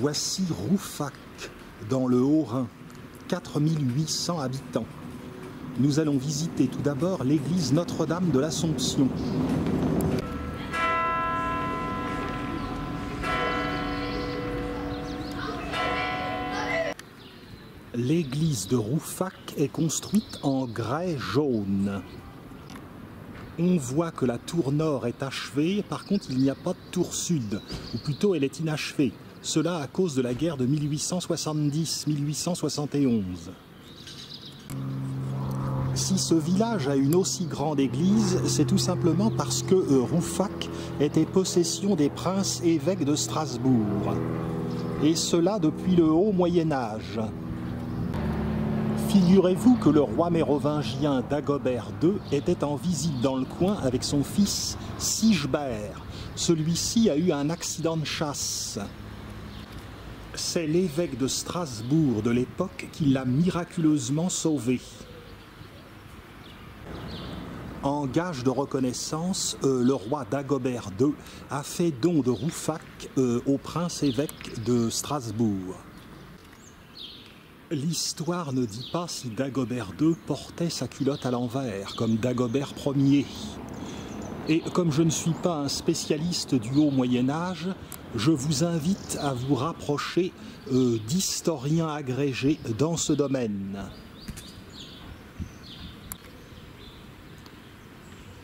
Voici Rouffach, dans le Haut-Rhin, 4800 habitants. Nous allons visiter tout d'abord l'église Notre-Dame de l'Assomption. L'église de Rouffach est construite en grès jaune. On voit que la tour nord est achevée, par contre il n'y a pas de tour sud, ou plutôt elle est inachevée. Cela à cause de la guerre de 1870-1871. Si ce village a une aussi grande église, c'est tout simplement parce que Rouffach était possession des princes évêques de Strasbourg. Et cela depuis le haut Moyen-Âge. Figurez-vous que le roi mérovingien Dagobert II était en visite dans le coin avec son fils Sigebert. Celui-ci a eu un accident de chasse. C'est l'évêque de Strasbourg de l'époque qui l'a miraculeusement sauvé. En gage de reconnaissance, le roi Dagobert II a fait don de Rouffach au prince évêque de Strasbourg. L'histoire ne dit pas si Dagobert II portait sa culotte à l'envers, comme Dagobert Ier. Et comme je ne suis pas un spécialiste du haut Moyen-Âge, je vous invite à vous rapprocher d'historiens agrégés dans ce domaine.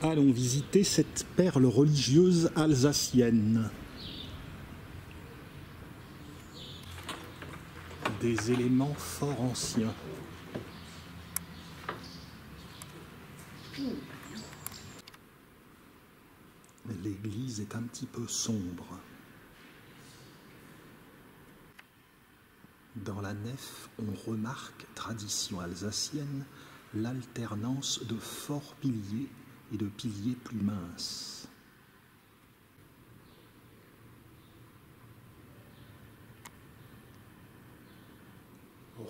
Allons visiter cette perle religieuse alsacienne. Des éléments fort anciens. L'église est un petit peu sombre. Dans la nef, on remarque, tradition alsacienne, l'alternance de forts piliers et de piliers plus minces.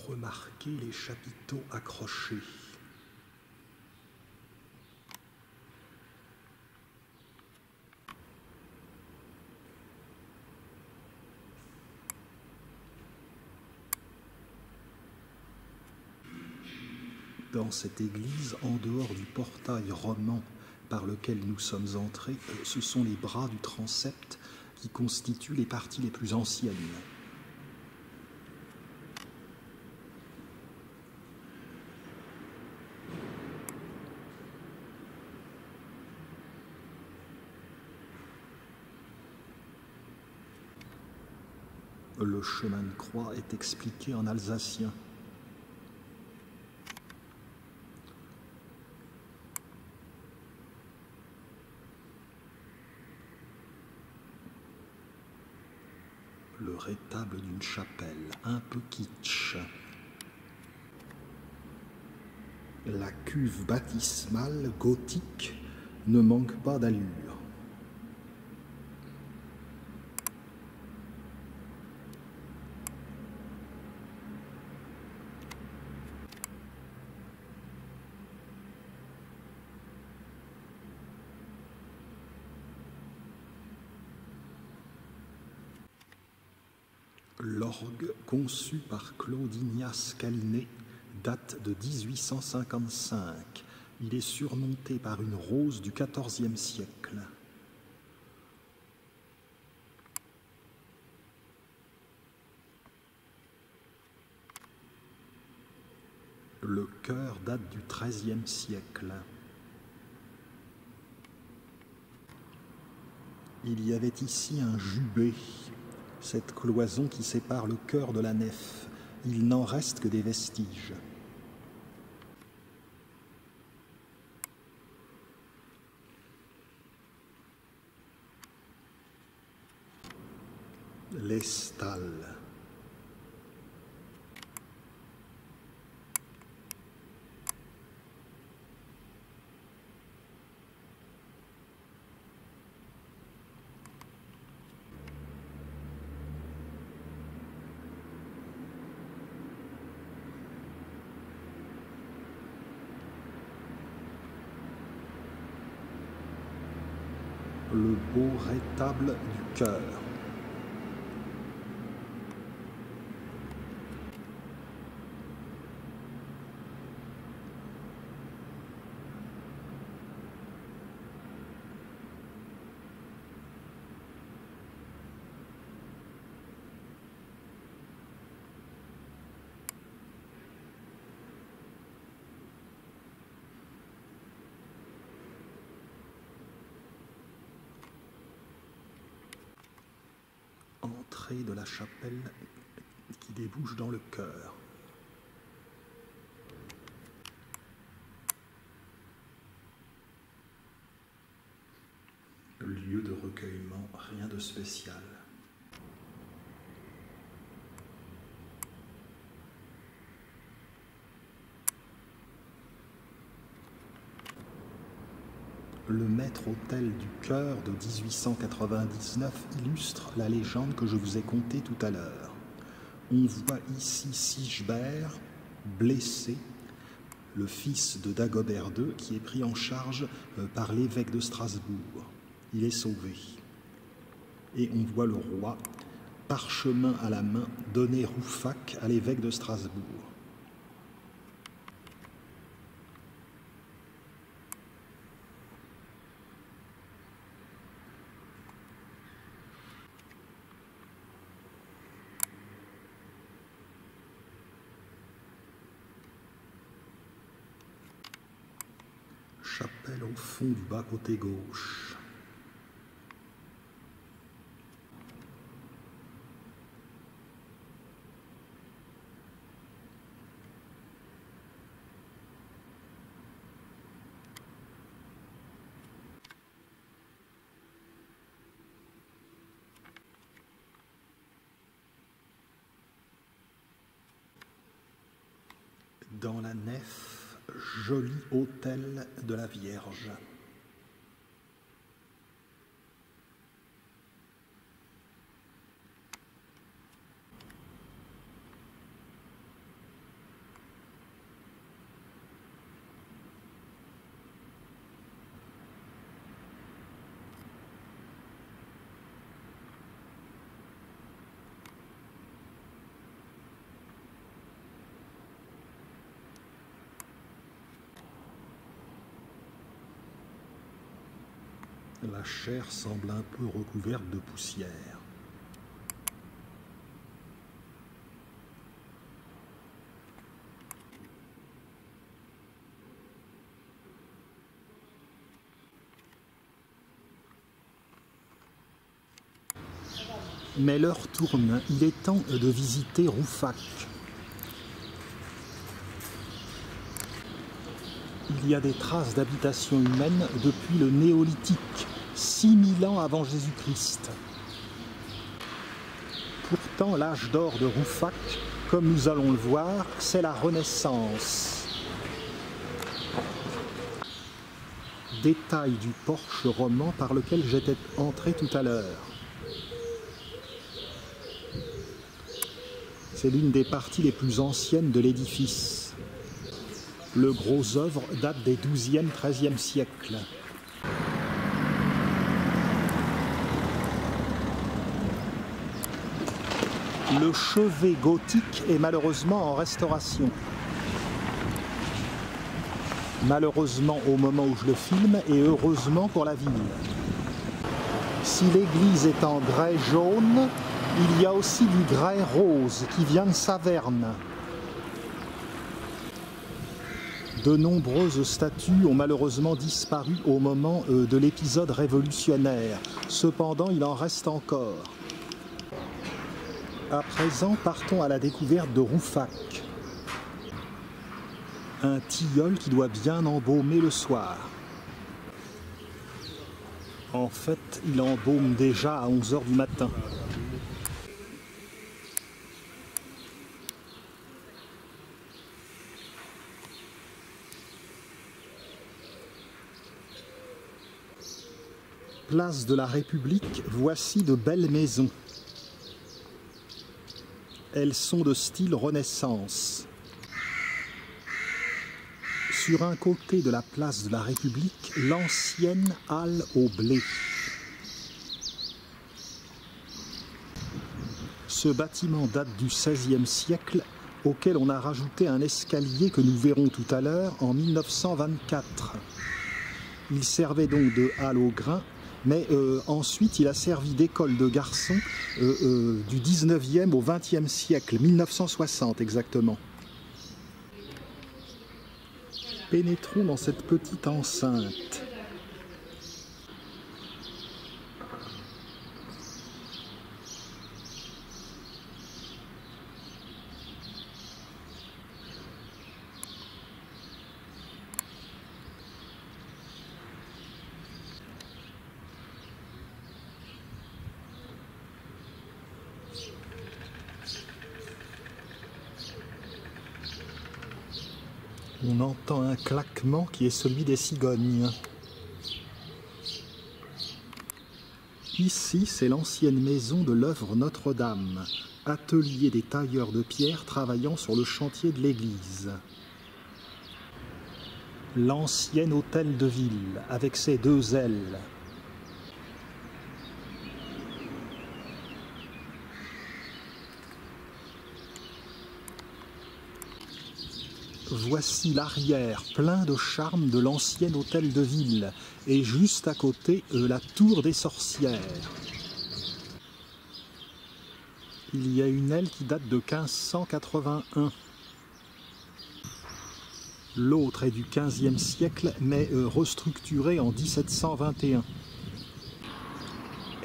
Remarquez les chapiteaux accrochés. Dans cette église, en dehors du portail roman par lequel nous sommes entrés, ce sont les bras du transept qui constituent les parties les plus anciennes. Le chemin de croix est expliqué en alsacien. Le rétable d'une chapelle, un peu kitsch. La cuve baptismale gothique ne manque pas d'allure. L'orgue, conçu par Claude Ignace Calinet, date de 1855. Il est surmonté par une rose du XIVe siècle. Le chœur date du XIIIe siècle. Il y avait ici un jubé, cette cloison qui sépare le chœur de la nef. Il n'en reste que des vestiges. Les stalles. Le beau rétable du chœur. l'entrée de la chapelle qui débouche dans le chœur. Le lieu de recueillement, rien de spécial. Le maître-autel du chœur de 1899 illustre la légende que je vous ai contée tout à l'heure. On voit ici Sigebert, blessé, le fils de Dagobert II, qui est pris en charge par l'évêque de Strasbourg. Il est sauvé. Et on voit le roi, parchemin à la main, donner Rouffach à l'évêque de Strasbourg. Chapelle au fond du bas-côté gauche. Dans la nef, joli autel de la Vierge. La chair semble un peu recouverte de poussière. Mais l'heure tourne, il est temps de visiter Rouffach. Il y a des traces d'habitation humaine depuis le néolithique, 6000 ans avant Jésus-Christ. Pourtant, l'âge d'or de Rouffach, comme nous allons le voir, c'est la Renaissance. Détail du porche roman par lequel j'étais entré tout à l'heure. C'est l'une des parties les plus anciennes de l'édifice. Le gros œuvre date des XIIe, XIIIe siècles. Le chevet gothique est malheureusement en restauration. Malheureusement au moment où je le filme et heureusement pour la ville. Si l'église est en grès jaune, il y a aussi du grès rose qui vient de Saverne. De nombreuses statues ont malheureusement disparu au moment de l'épisode révolutionnaire. Cependant, il en reste encore. À présent, partons à la découverte de Rouffach. Un tilleul qui doit bien embaumer le soir. En fait, il embaume déjà à 11 h du matin. Place de la République, voici de belles maisons. Elles sont de style Renaissance. Sur un côté de la place de la République, l'ancienne halle au blé. Ce bâtiment date du XVIe siècle, auquel on a rajouté un escalier que nous verrons tout à l'heure en 1924. Il servait donc de halle au grain, mais ensuite il a servi d'école de garçons du 19e au 20e siècle, 1960 exactement. Pénétrons dans cette petite enceinte. On entend un claquement qui est celui des cigognes. Ici, c'est l'ancienne maison de l'œuvre Notre-Dame, atelier des tailleurs de pierre travaillant sur le chantier de l'église. L'ancien hôtel de ville, avec ses deux ailes. Voici l'arrière plein de charme de l'ancien hôtel de ville et juste à côté la tour des sorcières. Il y a une aile qui date de 1581. L'autre est du XVe siècle mais restructurée en 1721.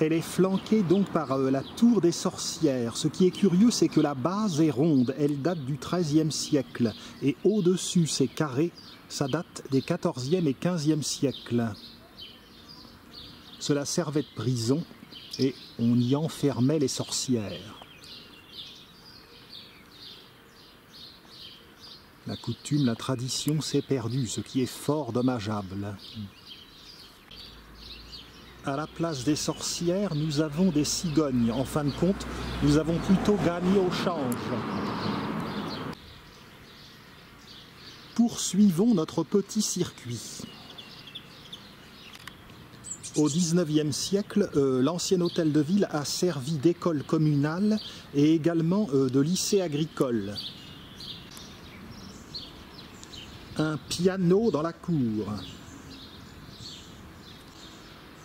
Elle est flanquée donc par la tour des sorcières. Ce qui est curieux, c'est que la base est ronde. Elle date du XIIIe siècle. Et au-dessus, c'est carré. Ça date des XIVe et XVe siècles. Cela servait de prison et on y enfermait les sorcières. La coutume, la tradition s'est perdue, ce qui est fort dommageable. À la place des sorcières, nous avons des cigognes. En fin de compte, nous avons plutôt gagné au change. Poursuivons notre petit circuit. Au XIXe siècle, l'ancien hôtel de ville a servi d'école communale et également de lycée agricole. Un piano dans la cour.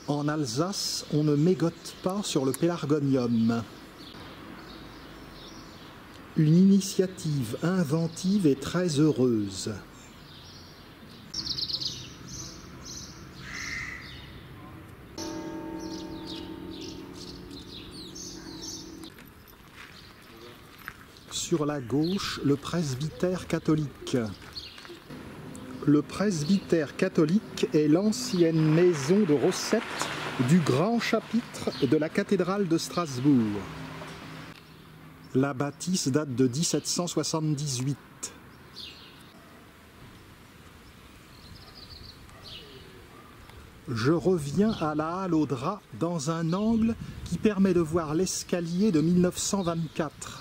En Alsace, on ne mégote pas sur le pélargonium. Une initiative inventive et très heureuse. Sur la gauche, le presbytère catholique. Le presbytère catholique est l'ancienne maison de recette du grand chapitre de la cathédrale de Strasbourg. La bâtisse date de 1778. Je reviens à la halle aux draps dans un angle qui permet de voir l'escalier de 1924.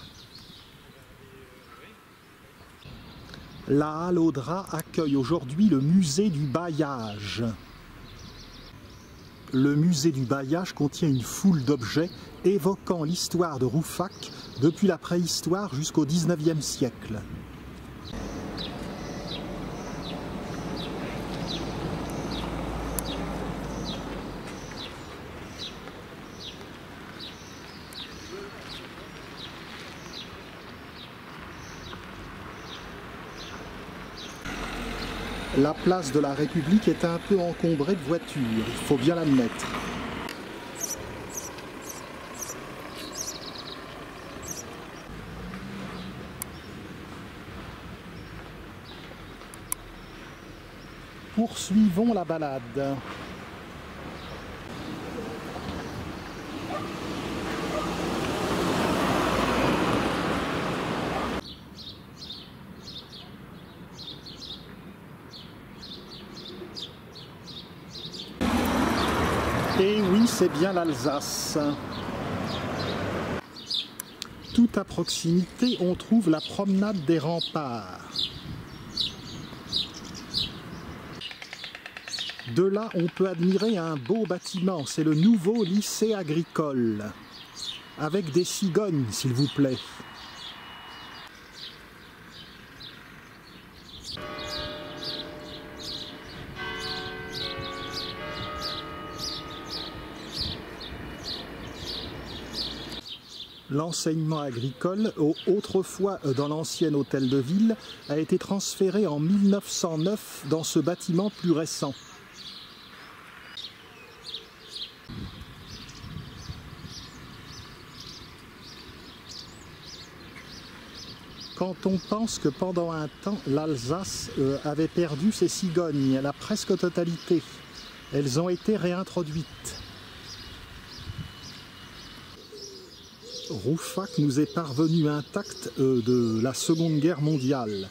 La halle aux draps accueille aujourd'hui le musée du bailliage. Le musée du bailliage contient une foule d'objets évoquant l'histoire de Rouffach depuis la préhistoire jusqu'au XIXe siècle. La place de la République est un peu encombrée de voitures, il faut bien l'admettre. Poursuivons la balade. Et oui, c'est bien l'Alsace. Tout à proximité, on trouve la promenade des remparts. De là, on peut admirer un beau bâtiment, c'est le nouveau lycée agricole. Avec des cigognes, s'il vous plaît. L'enseignement agricole, autrefois dans l'ancien hôtel de ville, a été transféré en 1909 dans ce bâtiment plus récent. Quand on pense que pendant un temps, l'Alsace avait perdu ses cigognes, la presque totalité, elles ont été réintroduites. Rouffach nous est parvenu intact de la Seconde Guerre mondiale.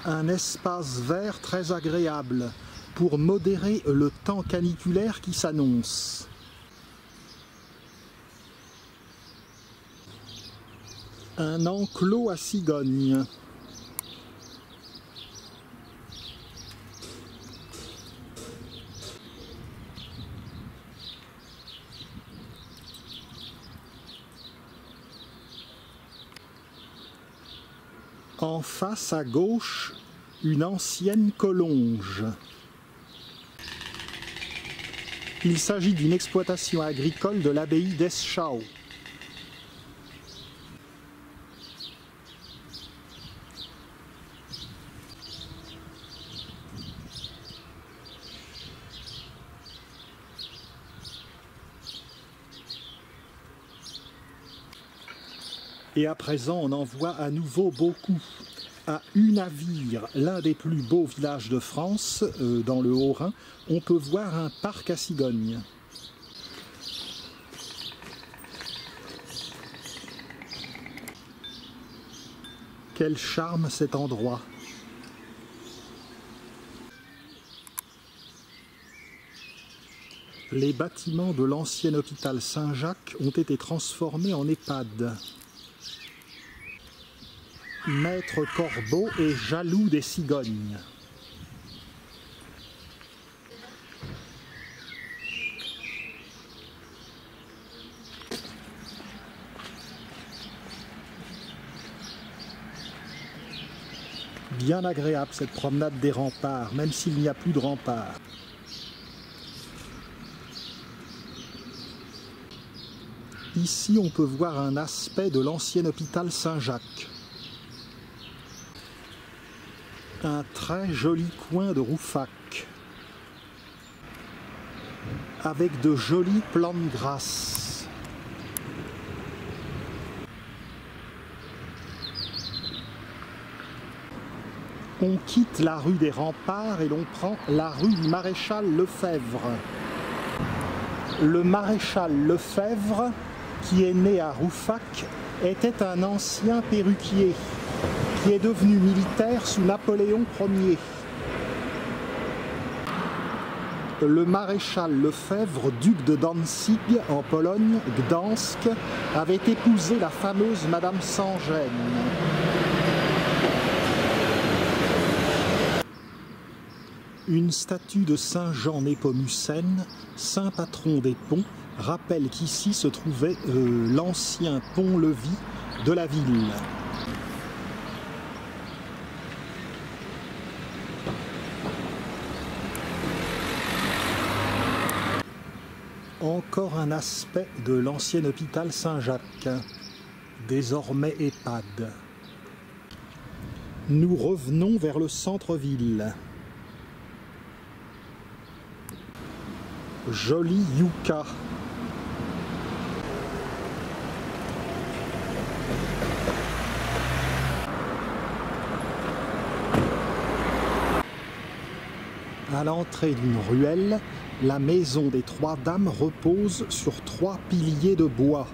Un espace vert très agréable pour modérer le temps caniculaire qui s'annonce. Un enclos à cigognes. En face à gauche, une ancienne collonge. Il s'agit d'une exploitation agricole de l'abbaye d'Eschau. Et à présent, on en voit à nouveau beaucoup. À Unavir, l'un des plus beaux villages de France, dans le Haut-Rhin, on peut voir un parc à cigognes. Quel charme cet endroit! Les bâtiments de l'ancien hôpital Saint-Jacques ont été transformés en EHPAD. Maître Corbeau est jaloux des cigognes. Bien agréable cette promenade des remparts, même s'il n'y a plus de remparts. Ici, on peut voir un aspect de l'ancien hôpital Saint-Jacques. Un très joli coin de Rouffach, avec de jolies plantes grasses. On quitte la rue des Remparts et l'on prend la rue du Maréchal Lefebvre. Le Maréchal Lefebvre, qui est né à Rouffach, était un ancien perruquier qui est devenu militaire sous Napoléon Ier. Le maréchal Lefebvre, duc de Danzig en Pologne, Gdansk, avait épousé la fameuse Madame Sans-Gêne. Une statue de Saint Jean Népomucène, saint patron des ponts, rappelle qu'ici se trouvait l'ancien pont-levis de la ville. Encore un aspect de l'ancien hôpital Saint-Jacques, désormais EHPAD. Nous revenons vers le centre-ville. Joli yucca. À l'entrée d'une ruelle, la maison des Trois Dames repose sur 3 piliers de bois.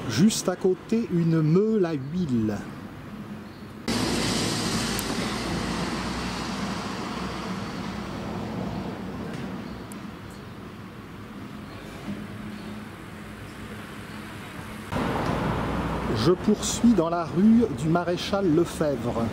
Juste à côté, une meule à huile. Je poursuis dans la rue du Maréchal Lefebvre.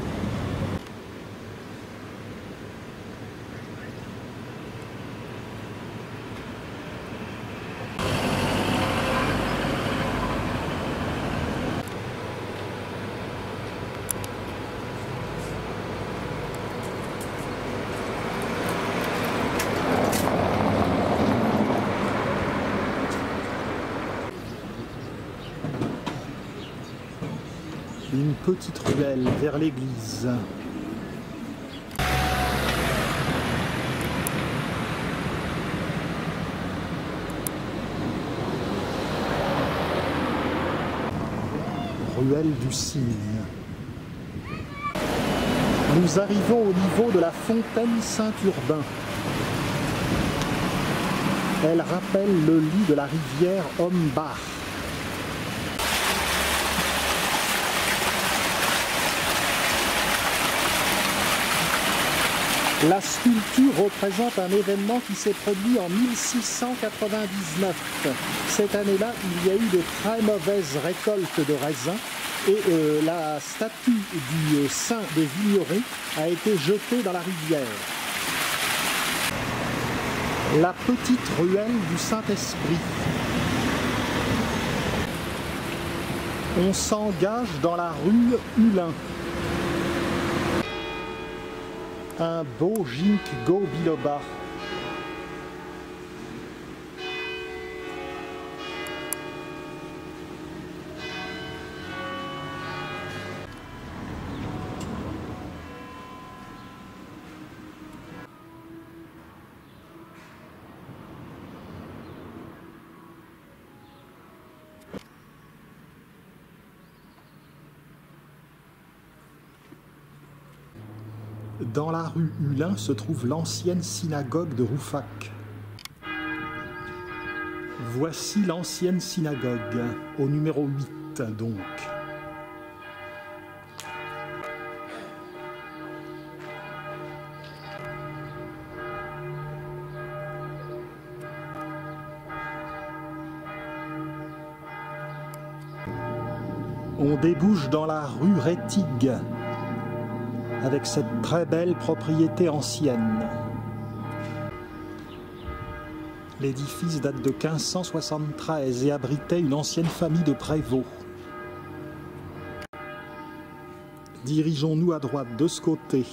Une petite ruelle vers l'église. ruelle du Cygne. Nous arrivons au niveau de la fontaine Saint-Urbain. Elle rappelle le lit de la rivière Hombach. La sculpture représente un événement qui s'est produit en 1699. Cette année-là, il y a eu de très mauvaises récoltes de raisins et la statue du saint des vignerons a été jetée dans la rivière. La petite ruelle du Saint-Esprit. On s'engage dans la rue Hulin. Un beau ginkgo biloba. Dans la rue Hulin se trouve l'ancienne synagogue de Rouffach. Voici l'ancienne synagogue, au numéro 8 donc. On débouche dans la rue Rettig, avec cette très belle propriété ancienne. L'édifice date de 1573 et abritait une ancienne famille de prévôts. Dirigeons-nous à droite de ce côté.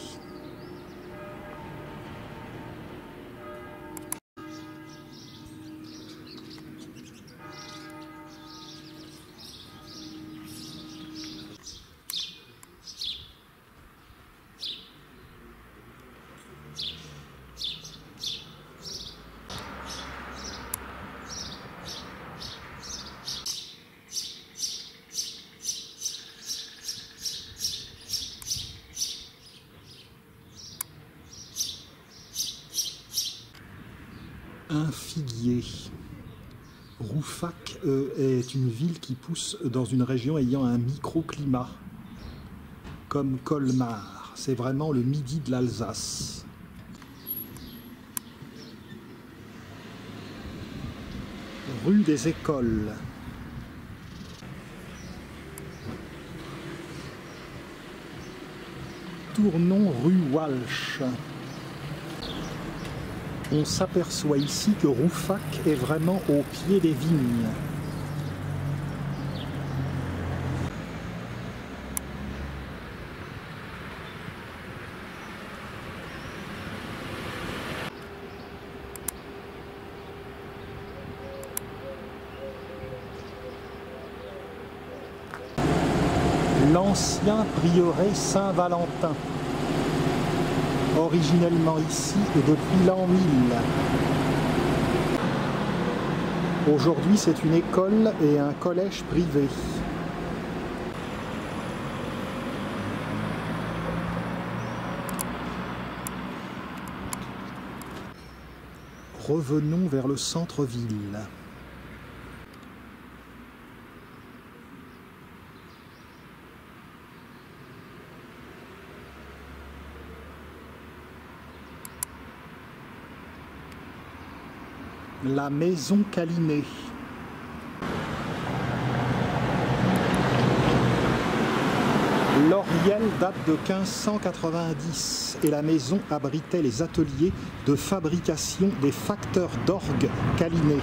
Un figuier. Rouffach est une ville qui pousse dans une région ayant un microclimat, comme Colmar. C'est vraiment le midi de l'Alsace. Rue des Écoles. Tournons rue Walsh. On s'aperçoit ici que Rouffach est vraiment au pied des vignes. L'ancien prieuré Saint-Valentin. Originellement ici et depuis l'an 1000. Aujourd'hui, c'est une école et un collège privé. Revenons vers le centre-ville. La maison Calinet. L'oriel date de 1590 et la maison abritait les ateliers de fabrication des facteurs d'orgue Calinet.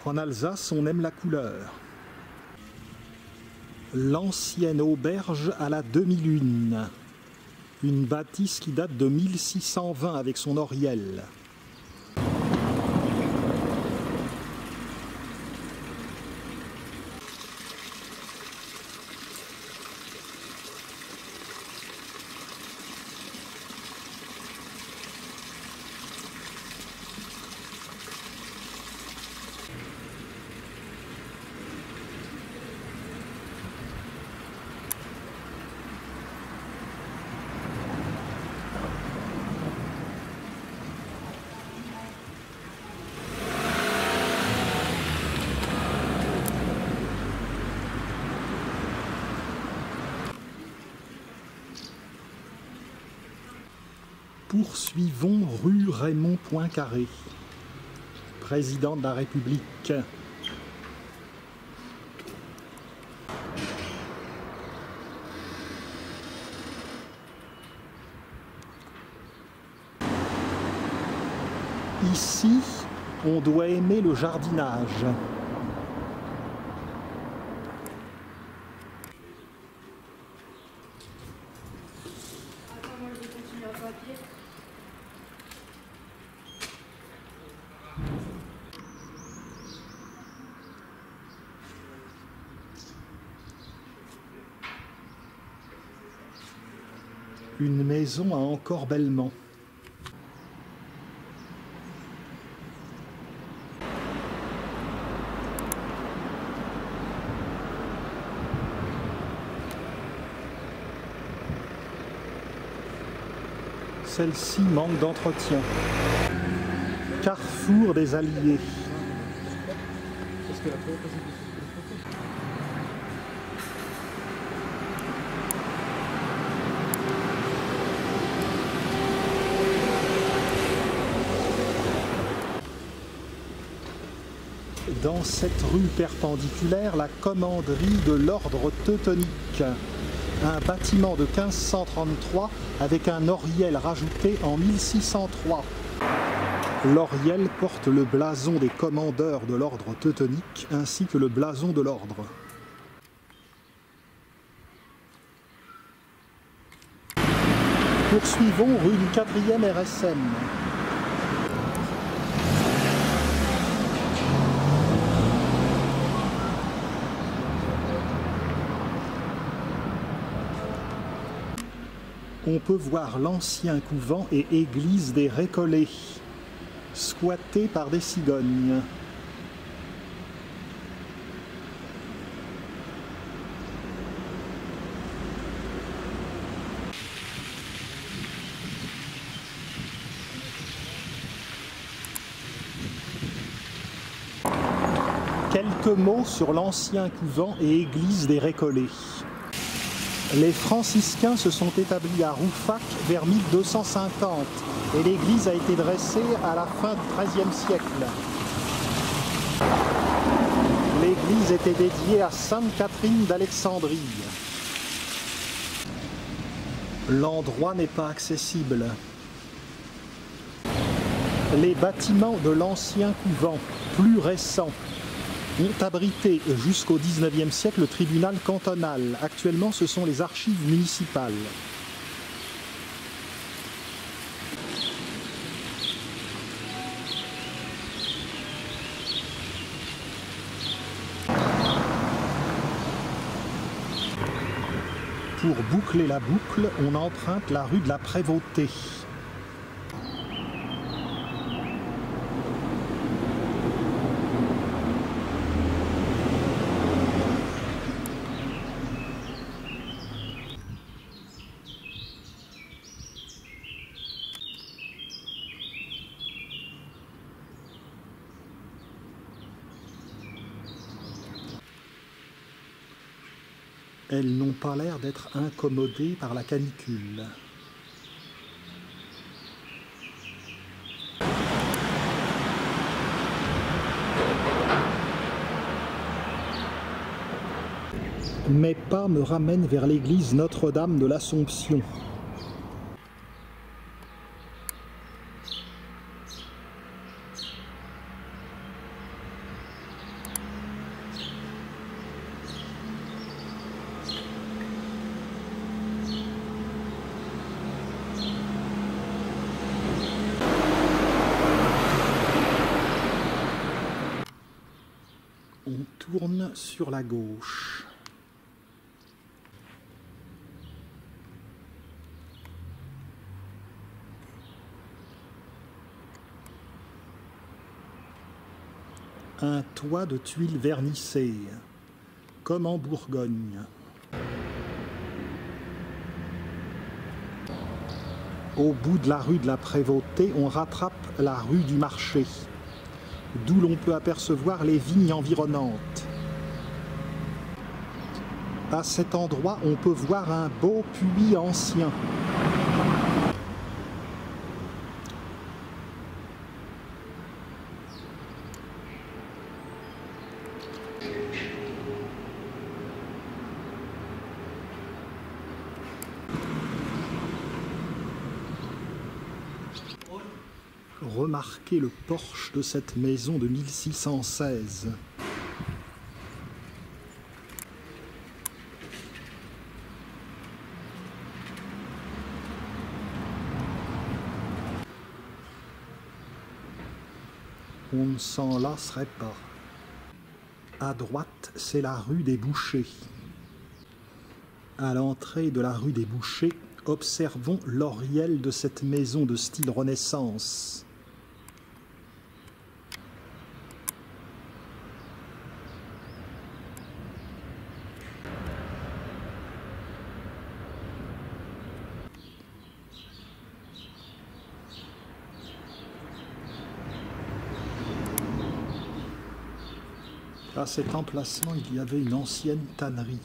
En Alsace, on aime la couleur. L'ancienne auberge à la demi-lune. Une bâtisse qui date de 1620 avec son oriel. Poursuivons rue Raymond Poincaré, président de la République. Ici, on doit aimer le jardinage. Attends, moi je vais continuer à papier. Une maison à Encorbellement. Celle-ci manque d'entretien. Carrefour des Alliés. Dans cette rue perpendiculaire, la commanderie de l'ordre teutonique. Un bâtiment de 1533 avec un oriel rajouté en 1603. L'oriel porte le blason des commandeurs de l'ordre teutonique ainsi que le blason de l'ordre. Poursuivons rue du 4e RSM. On peut voir l'ancien couvent et église des Récollets, squattés par des cigognes. Quelques mots sur l'ancien couvent et église des Récollets. Les franciscains se sont établis à Rouffach vers 1250 et l'église a été dressée à la fin du XIIIe siècle. L'église était dédiée à Sainte Catherine d'Alexandrie. L'endroit n'est pas accessible. Les bâtiments de l'ancien couvent, plus récents, ont abrité jusqu'au XIXe siècle le tribunal cantonal. Actuellement, ce sont les archives municipales. Pour boucler la boucle, on emprunte la rue de la Prévôté. Elles n'ont pas l'air d'être incommodées par la canicule. Mes pas me ramènent vers l'église Notre-Dame de l'Assomption. On tourne sur la gauche. Un toit de tuiles vernissées, comme en Bourgogne. Au bout de la rue de la Prévôté, on rattrape la rue du Marché, d'où l'on peut apercevoir les vignes environnantes. À cet endroit, on peut voir un beau puits ancien. Remarquez le porche de cette maison de 1616. On ne s'en lasserait pas. À droite, c'est la rue des Bouchers. À l'entrée de la rue des Bouchers, observons l'oriel de cette maison de style Renaissance. À cet emplacement, il y avait une ancienne tannerie.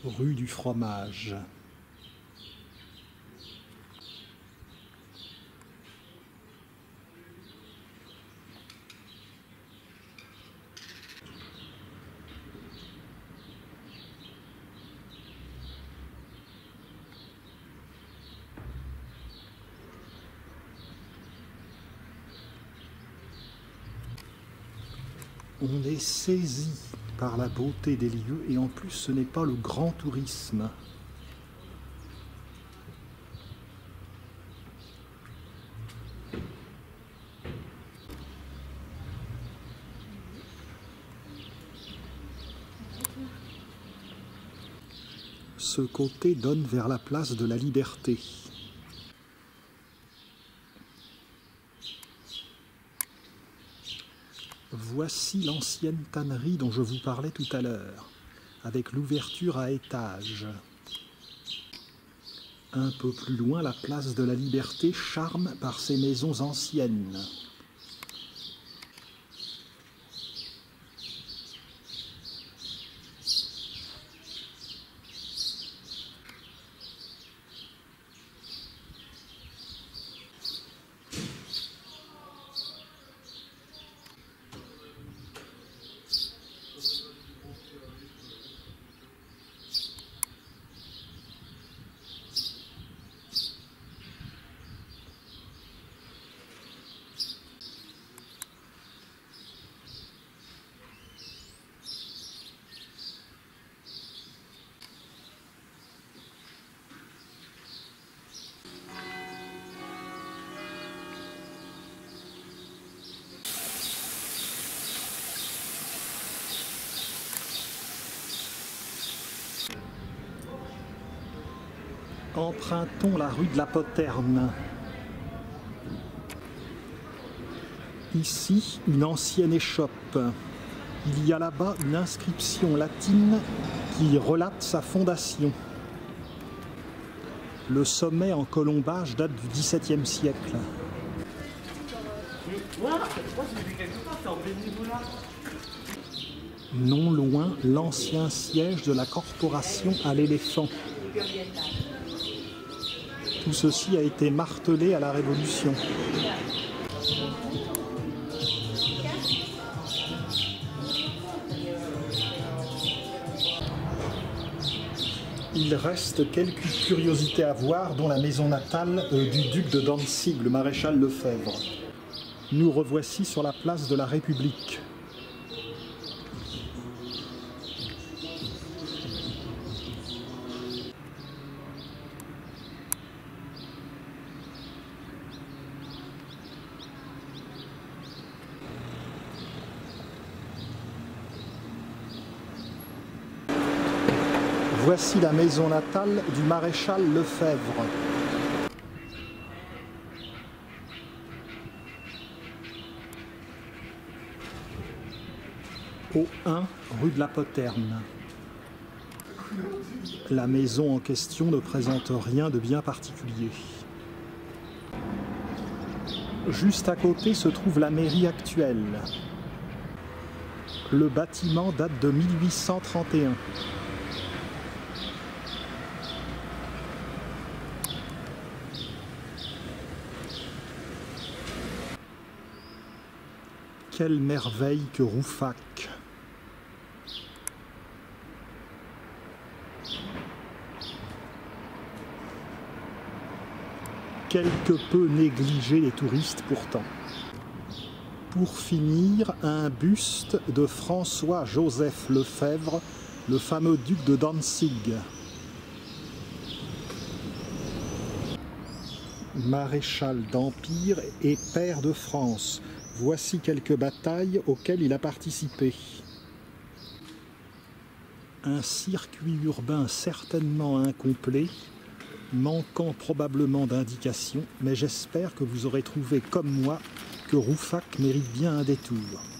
Rue du Fromage. On est saisi par la beauté des lieux et en plus ce n'est pas le grand tourisme. Ce côté donne vers la place de la Liberté. Voici l'ancienne tannerie dont je vous parlais tout à l'heure, avec l'ouverture à étages. Un peu plus loin, la place de la Liberté charme par ses maisons anciennes. Empruntons la rue de la Poterne. Ici, une ancienne échoppe. Il y a là-bas une inscription latine qui relate sa fondation. Le sommet en colombage date du XVIIe siècle. Non loin, l'ancien siège de la corporation à l'éléphant. Tout ceci a été martelé à la Révolution. Il reste quelques curiosités à voir, dont la maison natale du duc de Danzig, le maréchal Lefebvre. Nous revoici sur la place de la République. Voici la maison natale du maréchal Lefebvre. Au 1 rue de la Poterne. La maison en question ne présente rien de bien particulier. Juste à côté se trouve la mairie actuelle. Le bâtiment date de 1831. Quelle merveille que Rouffach! quelque peu négligé les touristes pourtant. Pour finir, un buste de François-Joseph Lefebvre, le fameux duc de Danzig. Maréchal d'Empire et pair de France. Voici quelques batailles auxquelles il a participé. Un circuit urbain certainement incomplet, manquant probablement d'indications, mais j'espère que vous aurez trouvé comme moi que Rouffach mérite bien un détour.